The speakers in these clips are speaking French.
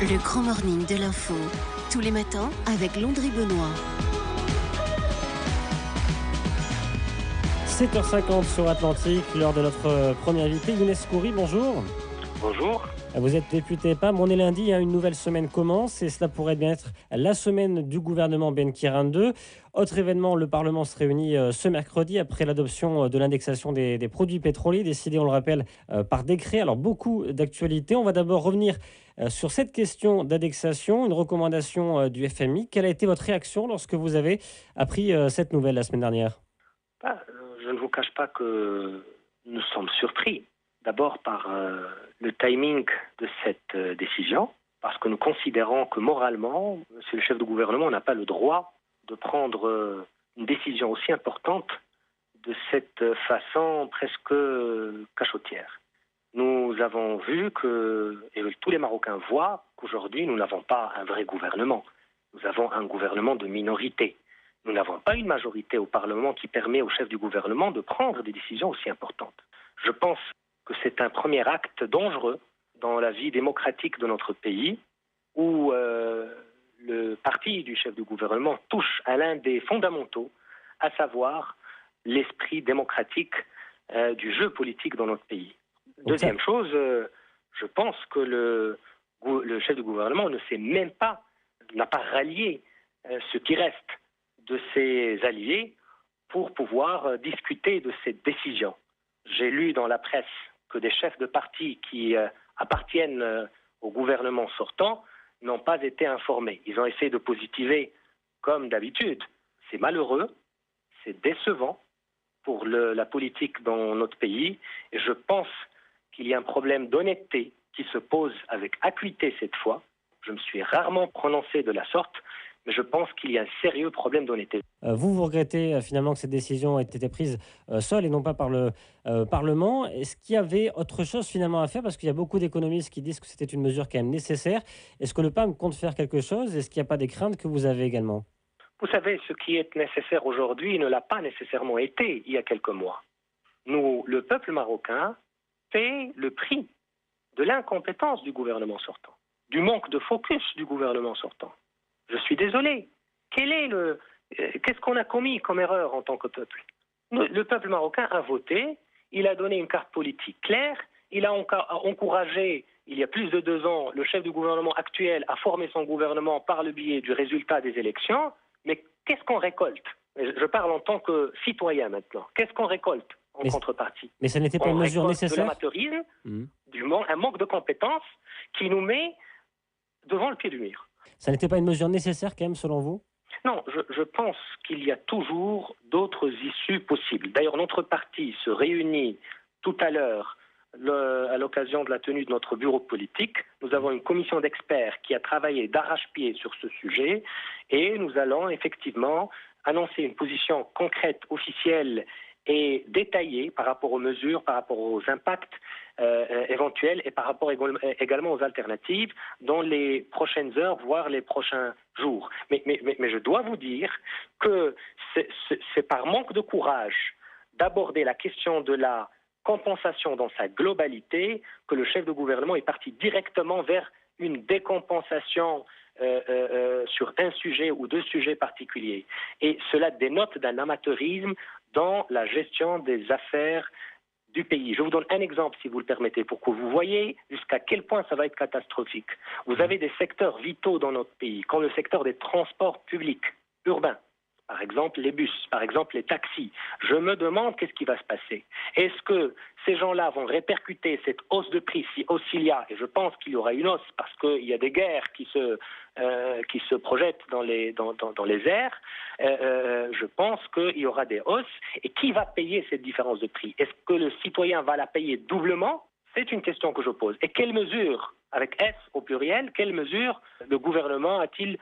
Le grand morning de l'info, tous les matins avec Landry Benoît. 7h50 sur Atlantique, l'heure de notre premier invité, Younes Khoury, bonjour. Bonjour. Vous êtes député PAM, on est lundi, une nouvelle semaine commence et cela pourrait bien être la semaine du gouvernement Benkiran 2. Autre événement, le Parlement se réunit ce mercredi après l'adoption de l'indexation des produits pétroliers, décidée, on le rappelle, par décret. Alors beaucoup d'actualités. On va d'abord revenir sur cette question d'indexation, une recommandation du FMI. Quelle a été votre réaction lorsque vous avez appris cette nouvelle la semaine dernière ? Je ne vous cache pas que nous sommes surpris. D'abord par le timing de cette décision, parce que nous considérons que moralement, monsieur le chef de gouvernement n'a pas le droit de prendre une décision aussi importante de cette façon presque cachotière. Nous avons vu et tous les Marocains voient qu'aujourd'hui nous n'avons pas un vrai gouvernement. Nous avons un gouvernement de minorité. Nous n'avons pas une majorité au Parlement qui permet au chef du gouvernement de prendre des décisions aussi importantes. Je pense que c'est un premier acte dangereux dans la vie démocratique de notre pays, où le parti du chef du gouvernement touche à l'un des fondamentaux, à savoir l'esprit démocratique du jeu politique dans notre pays. Deuxième chose, je pense que le chef du gouvernement n'a pas rallié ce qui reste de ses alliés pour pouvoir discuter de cette décision. J'ai lu dans la presse que des chefs de parti qui appartiennent au gouvernement sortant n'ont pas été informés. Ils ont essayé de positiver comme d'habitude. C'est malheureux, c'est décevant pour la politique dans notre pays. Et je pense qu'il y a un problème d'honnêteté qui se pose avec acuité cette fois. Je me suis rarement prononcé de la sorte, mais je pense qu'il y a un sérieux problème d'honnêteté. Vous regrettez finalement que cette décision ait été prise seule et non pas par le Parlement. Est-ce qu'il y avait autre chose finalement à faire ? Parce qu'il y a beaucoup d'économistes qui disent que c'était une mesure quand même nécessaire. Est-ce que le PAM compte faire quelque chose ? Est-ce qu'il n'y a pas des craintes que vous avez également ? Vous savez, ce qui est nécessaire aujourd'hui ne l'a pas nécessairement été il y a quelques mois. Nous, le peuple marocain, paie le prix de l'incompétence du gouvernement sortant, du manque de focus du gouvernement sortant. Je suis désolé. Qu'est-ce qu'on a commis comme erreur en tant que peuple ? Le peuple marocain a voté, il a donné une carte politique claire, il a encouragé, il y a plus de 2 ans, le chef du gouvernement actuel à former son gouvernement par le biais du résultat des élections. Mais qu'est-ce qu'on récolte ? Je parle en tant que citoyen maintenant. Qu'est-ce qu'on récolte en contrepartie ? Mais ça n'était pas une mesure nécessaire ? De l'amateurisme, un manque de compétences qui nous met devant le pied du mur. Ça n'était pas une mesure nécessaire quand même selon vous ? Non, je pense qu'il y a toujours d'autres issues possibles. D'ailleurs, notre parti se réunit tout à l'heure à l'occasion de la tenue de notre bureau politique. Nous avons une commission d'experts qui a travaillé d'arrache-pied sur ce sujet et nous allons effectivement annoncer une position concrète, officielle et détaillée par rapport aux mesures, par rapport aux impacts éventuels et par rapport également aux alternatives dans les prochaines heures, voire les prochains jours. Mais je dois vous dire que c'est par manque de courage d'aborder la question de la compensation dans sa globalité que le chef de gouvernement est parti directement vers une décompensation sur un sujet ou 2 sujets particuliers. Et cela dénote d'un amateurisme dans la gestion des affaires du pays. Je vous donne un exemple, si vous le permettez, pour que vous voyez jusqu'à quel point ça va être catastrophique. Vous avez des secteurs vitaux dans notre pays, comme le secteur des transports publics urbains, par exemple les bus, par exemple les taxis. Je me demande qu'est-ce qui va se passer. Est-ce que ces gens-là vont répercuter cette hausse de prix, si hausse il y a, et je pense qu'il y aura une hausse parce qu'il y a des guerres qui se projettent dans les airs, je pense qu'il y aura des hausses. Et qui va payer cette différence de prix ? Est-ce que le citoyen va la payer doublement ? C'est une question que je pose. Et quelles mesures, avec S au pluriel, quelles mesures le gouvernement a-t-il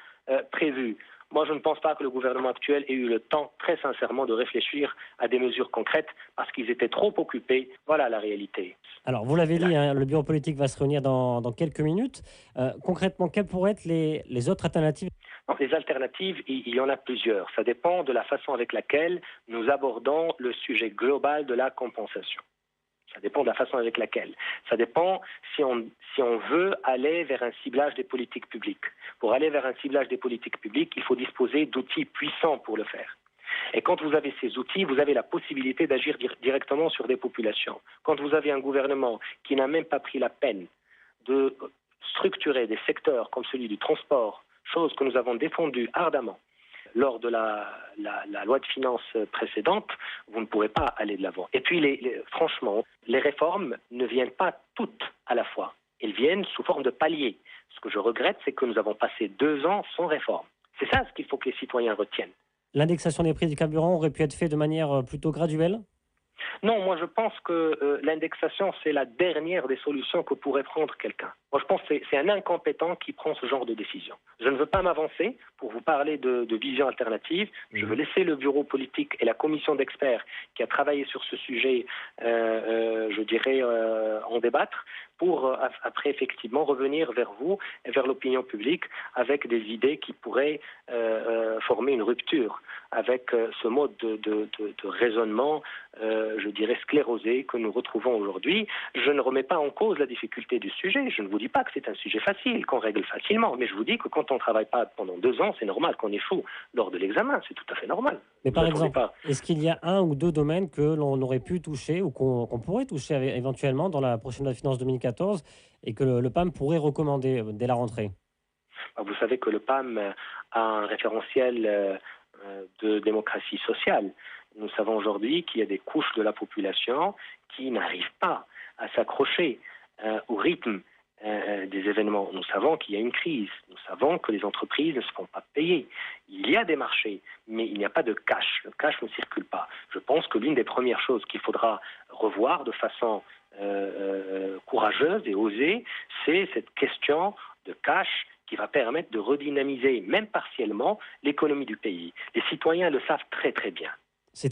prévues ? Moi, je ne pense pas que le gouvernement actuel ait eu le temps, très sincèrement, de réfléchir à des mesures concrètes parce qu'ils étaient trop occupés. Voilà la réalité. Alors, vous l'avez dit, le bureau politique va se réunir dans quelques minutes. Concrètement, quelles pourraient être les autres alternatives ? Les alternatives, il y en a plusieurs. Ça dépend de la façon avec laquelle nous abordons le sujet global de la compensation. Ça dépend de la façon avec laquelle. Ça dépend si on veut aller vers un ciblage des politiques publiques. Pour aller vers un ciblage des politiques publiques, il faut disposer d'outils puissants pour le faire. Et quand vous avez ces outils, vous avez la possibilité d'agir directement sur des populations. Quand vous avez un gouvernement qui n'a même pas pris la peine de structurer des secteurs comme celui du transport, chose que nous avons défendue ardemment lors de la loi de finances précédente, vous ne pourrez pas aller de l'avant. Et puis, franchement, les réformes ne viennent pas toutes à la fois. Elles viennent sous forme de paliers. Ce que je regrette, c'est que nous avons passé 2 ans sans réforme. C'est ça ce qu'il faut que les citoyens retiennent. L'indexation des prix du carburant aurait pu être faite de manière plutôt graduelle? Non, moi je pense que l'indexation, c'est la dernière des solutions que pourrait prendre quelqu'un. Moi je pense que c'est un incompétent qui prend ce genre de décision. Je ne veux pas m'avancer pour vous parler de vision alternative. Je veux laisser le bureau politique et la commission d'experts qui a travaillé sur ce sujet, je dirais, en débattre pour après effectivement revenir vers vous et vers l'opinion publique avec des idées qui pourraient former une rupture avec ce mode de raisonnement, je dirais sclérosé que nous retrouvons aujourd'hui. Je ne remets pas en cause la difficulté du sujet. Je ne vous dis pas que c'est un sujet facile, qu'on règle facilement, mais je vous dis que quand on ne travaille pas pendant 2 ans, c'est normal qu'on échoue lors de l'examen. C'est tout à fait normal. Mais par exemple, est-ce qu'il y a 1 ou 2 domaines que l'on aurait pu toucher ou qu'on pourrait toucher éventuellement dans la prochaine loi de finances 2014 et que le PAM pourrait recommander dès la rentrée? Vous savez que le PAM a un référentiel de démocratie sociale. Nous savons aujourd'hui qu'il y a des couches de la population qui n'arrivent pas à s'accrocher au rythme des événements. Nous savons qu'il y a une crise. Nous savons que les entreprises ne se font pas payer. Il y a des marchés, mais il n'y a pas de cash. Le cash ne circule pas. Je pense que l'une des premières choses qu'il faudra revoir de façon courageuse et osée, c'est cette question de cash qui va permettre de redynamiser, même partiellement, l'économie du pays. Les citoyens le savent très très bien.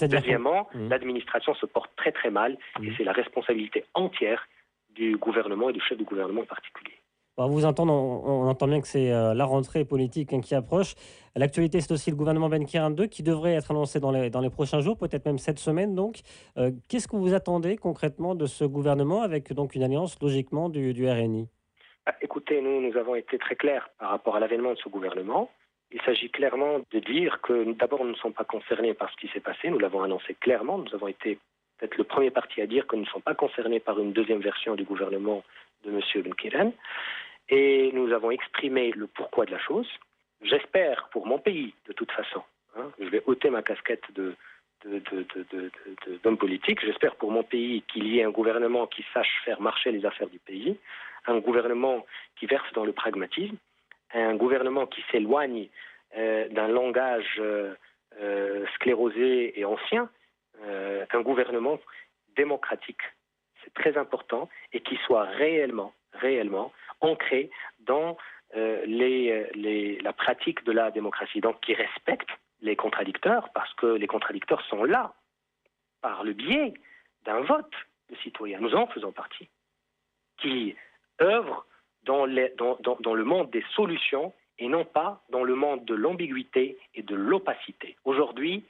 Deuxièmement, l'administration se porte très très mal et c'est la responsabilité entière du gouvernement et du chef du gouvernement en particulier. On vous entend, on entend bien que c'est la rentrée politique qui approche. L'actualité, c'est aussi le gouvernement Ben Kirane 2 qui devrait être annoncé dans les prochains jours, peut-être même cette semaine. Donc, qu'est-ce que vous attendez concrètement de ce gouvernement avec donc une alliance logiquement du RNI? Écoutez, nous avons été très clairs par rapport à l'avènement de ce gouvernement. Il s'agit clairement de dire que d'abord, nous ne sommes pas concernés par ce qui s'est passé. Nous l'avons annoncé clairement. Nous avons été peut-être le premier parti à dire que nous ne sommes pas concernés par une deuxième version du gouvernement de M. Ben Kirane. Et nous avons exprimé le pourquoi de la chose. J'espère pour mon pays, de toute façon, je vais ôter ma casquette d'homme politique, j'espère pour mon pays qu'il y ait un gouvernement qui sache faire marcher les affaires du pays, un gouvernement qui verse dans le pragmatisme, un gouvernement qui s'éloigne d'un langage sclérosé et ancien, un gouvernement démocratique, c'est très important, et qui soit réellement ancré dans la pratique de la démocratie, donc qui respecte les contradicteurs, parce que les contradicteurs sont là par le biais d'un vote de citoyens, nous en faisons partie, qui œuvrent dans le monde des solutions et non pas dans le monde de l'ambiguïté et de l'opacité. Aujourd'hui,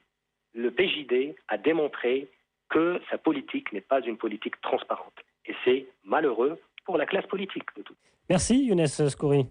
le PJD a démontré que sa politique n'est pas une politique transparente. Et c'est malheureux pour la classe politique de tout. Merci Younes Skouri.